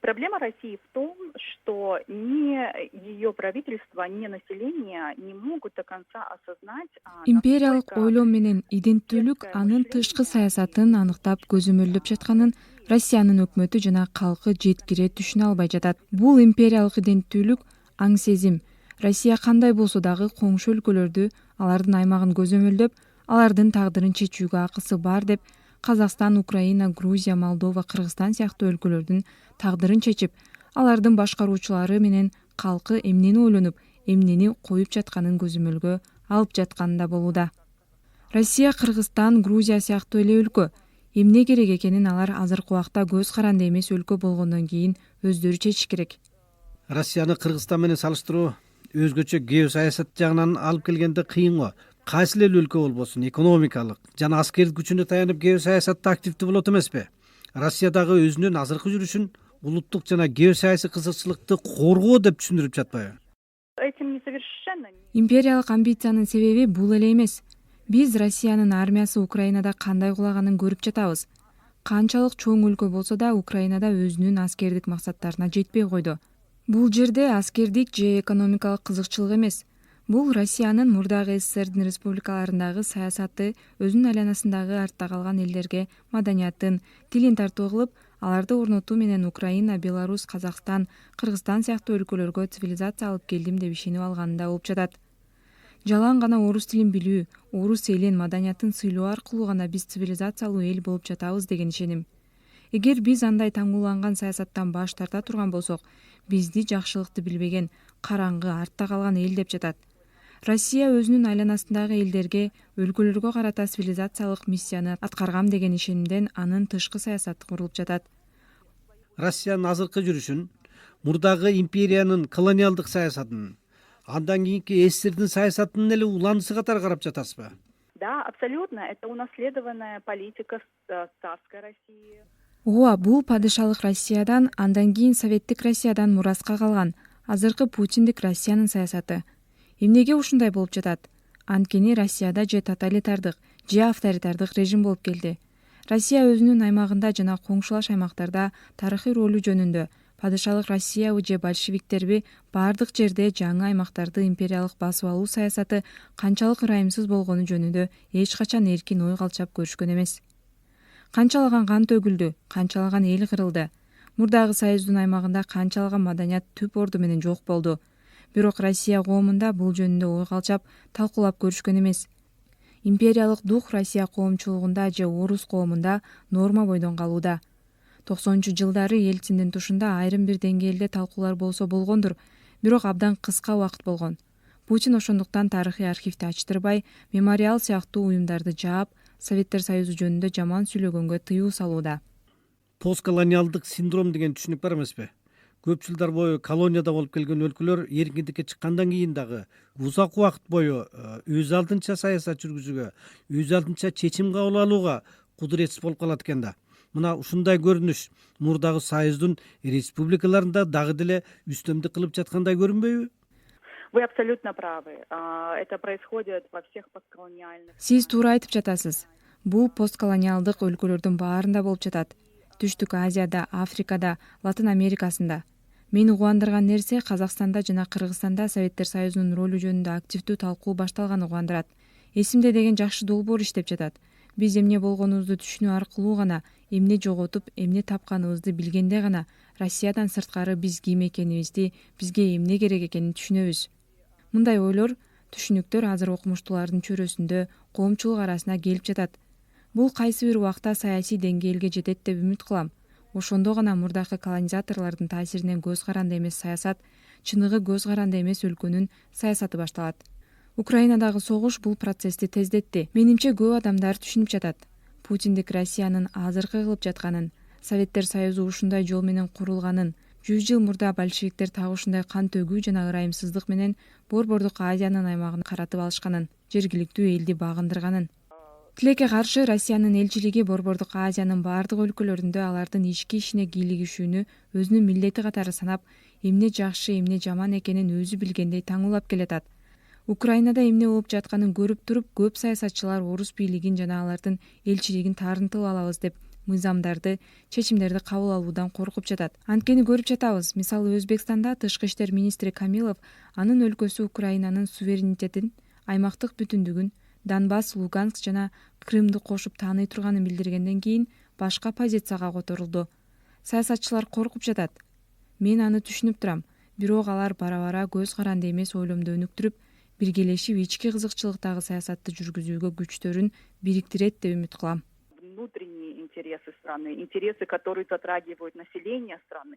Проблема России в том, что ни ее правительство, ни население не могут до конца осознать, Империялык насколько ойлоо менен иденттүүлүк детское анын тышкы мышление саясатын аныктап көзөмөлдөп жатканын Россиянын өкмөтү жана калкы жеткире түшүнө албай жатат. Бул империялык иденттүүлүк аң сезим. Россия кандай болсо дагы коңшу өлкөлөрдү, алардын аймагын көзөмөлдөп, алардын тагдырын чечүүгө акысы бар деп Казакстан, Украина, Грузия, Молдова, Кыргызстан сыяктуу өлкөлөрдүн тагдырын чечип, алардын башкаруучулары менен калкы эмнени ойлонуп, эмнени коюп жатканын көзөмөлгө алып жатканы да болууда. Россия, Кыргызстан, Грузия сыяктуу эле өлкө. Эмне керек экенин алар азыркы убакта көз каранды эмес өлкө болгондон кийин өздөрү чечиш керек. Россияны Кыргызстан менен салыштыруу өзгөчө геосаясат жагынан алып келгенде кыйын го. Кайсы эле өлкө болбосун, экономикалык жана аскердик күчүнө таянып геосаясатта активдүү болот эмеспи? Россия дагы өзүнүн азыркы жүрүшүн улуттук жана геосаясий кызыкчылыкты коргоо деп түшүндүрүп жатпайбы? этим несовершенно. Империялык амбициянын себеби бул эле эмес. Биз Россиянын армиясы Украинада кандай кулаганын көрүп жатабыз. Канчалык чоң өлкө болсо да Украинада өзүнүн аскердик максаттарына жетпей койду. Бул жерде аскердик же экономикалык кызыкчылык эмес. Бул Россиянын мурдагы СССРдин республикаларындагы саясаты өзүнүн айланасындагы артта калган элдерге маданиятын, тилин тартуу кылып, аларды орнотуу менен Украина, Беларусь, Казакстан, Кыргызстан сыяктуу өлкөлөргө цивилизация алып келдим деп ишенип алганында болуп жатат. Жалаң гана орус тилин билүү, орус элин, маданиятын сыйлоо аркылуу гана биз цивилизациялуу эл болуп жатабыз деген ишеним. Эгер биз андай таңууланган саясаттан баш тарта турган болсок, бизди жакшылыкты билбеген, караңгы, артта калган эл деп жатат. Россия өзүнүн айланасындагы элдерге, өлкөлөргө карата цивилизациялык миссияны аткаргам деген ишенимден анын тышкы саясаты курулуп жатат. Россиянын азыркы жүрүшүн, мурдагы империянын колониалдык саясатын, андан кийинки СССРдин саясатынын эле уландысы катары карап жатасызбы? Да, абсолютно. Это унаследованная политика царской России. Ооба, бул падышалык Россиядан, андан кийин Советтик Россиядан мураска калган азыркы Путиндик Россиянын саясаты. Эмнеге ушундай болуп жатат? Анткени Россияда же тоталитардык, же авторитардык режим болуп келди. Россия өзүнүн аймагында жана коңшулаш аймактарда тарыхый ролу жөнүндө падышалык Россиябы же большевиктерби бардык жерде жаңы аймактарды империялык басып алуу саясаты канчалык ырайымсыз болгону жөнүндө эч качан эркин ой калчап көрүшкөн эмес. Канчалаган кан төгүлдү, канчалаган эл кырылды. Мурдагы Союздун аймагында канчалаган маданият түп орду менен жок болду. Бирок Россия коомунда бул жөнүндө ой калчап, талкуулап көрүшкөн эмес. Империялык дух Россия коомчулугунда же орус коомунда норма бойдон калууда. 90-жылдары Ельциндин тушунда айрым бир деңгээлде талкуулар болсо болгондур, бирок абдан кыска убакыт болгон. Путин ошондуктан тарыхый архивди ачтырбай, мемориал сыяктуу уюмдарды жаап, Советтер Союзу жөнүндө жаман сүйлөгөнгө тыюу салууда. Постколониалдык синдром деген түшүнүк бар эмеспи? Көп жылдар бою колонияда болуп келген өлкөлөр эркиндикке чыккандан кийин дагы узак убакыт бою өз алдынча саясат жүргүзүүгө, өз алдынча чечим кабыл алууга кудуретсиз болуп калат экен да. Мына ушундай көрүнүш мурдагы Союздун республикаларында дагы деле үстөмдүк кылып жаткандай көрүнбөйбү? Вы абсолютно правы. Это происходит во всех постколониальных. Сиз туура айтып жатасыз. Бул постколониалдык өлкөлөрдүн баарында болуп жатат. Түштүк Азияда, Африкада, Латын Америкасында. Мени кубандырган нерсе Казакстанда жана Кыргызстанда Советтер Союзунун ролу жөнүндө активдүү талкуу башталганы кубандырат. Эсимде деген жакшы долбоор иштеп жатат. Биз эмне болгонубузду түшүнүү аркылуу гана, эмне жоготуп, эмне тапканыбызды билгенде гана Россиядан сырткары биз ким экенибизди, бизге эмне керек экенин түшүнөбүз. Мындай ойлор, түшүнүктөр азыр окумуштуулардын чөрөсүндө, коомчулук арасына келип жатат. Бул кайсы бир убакта саясий деңгээлге жетет деп үмүт кылам. Ошондо гана мурдакы колонизаторлордун таасиринен көз каранды эмес саясат, чыныгы көз каранды эмес өлкөнүн саясаты башталат. Украинадагы согуш бул процессти тездетти. Менимче көп адамдар түшүнүп жатат. Путиндик Россиянын азыркы кылып жатканын, Советтер Союзу ушундай жол менен курулганын, 100 жыл мурда большевиктер так ушундай кан төгүү жана ырайымсыздык менен Борбордук Азиянын аймагын каратып алышканын, жергиликтүү элди багындырганын. Тилекке каршы Россиянын элчилиги Борбордук Азиянын бардык өлкөлөрүндө алардын ички ишине кийлигишүүнү өзүнүн милдети катары санап, эмне жакшы, эмне жаман экенин өзү билгендей таңуулап келатат. Украинада эмне болуп жатканын көрүп туруп, көп саясатчылар орус бийлигин жана алардын элчилигин таарынтып алабыз деп мыйзамдарды, чечимдерди кабыл алуудан коркуп жатат. Анткени көрүп жатабыз, мисалы Өзбекстанда тышкы иштер министри Камилов анын өлкөсү Украинанын суверенитетин, аймактык бүтүндүгүн, Донбасс, Луганск жана Крымды кошуп тааный турганын билдиргенден кийин башка позицияга которулду. Саясатчылар коркуп жатат. Мен аны түшүнүп турам. Бирок алар бара-бара көз каранды эмес ойломду өнүктүрүп, биргелешип ички кызыкчылыктагы саясатты жүргүзүүгө күчтөрүн бириктирет деп үмүт кылам. Внутренние интересы страны, интересы, которые затрагивают население страны.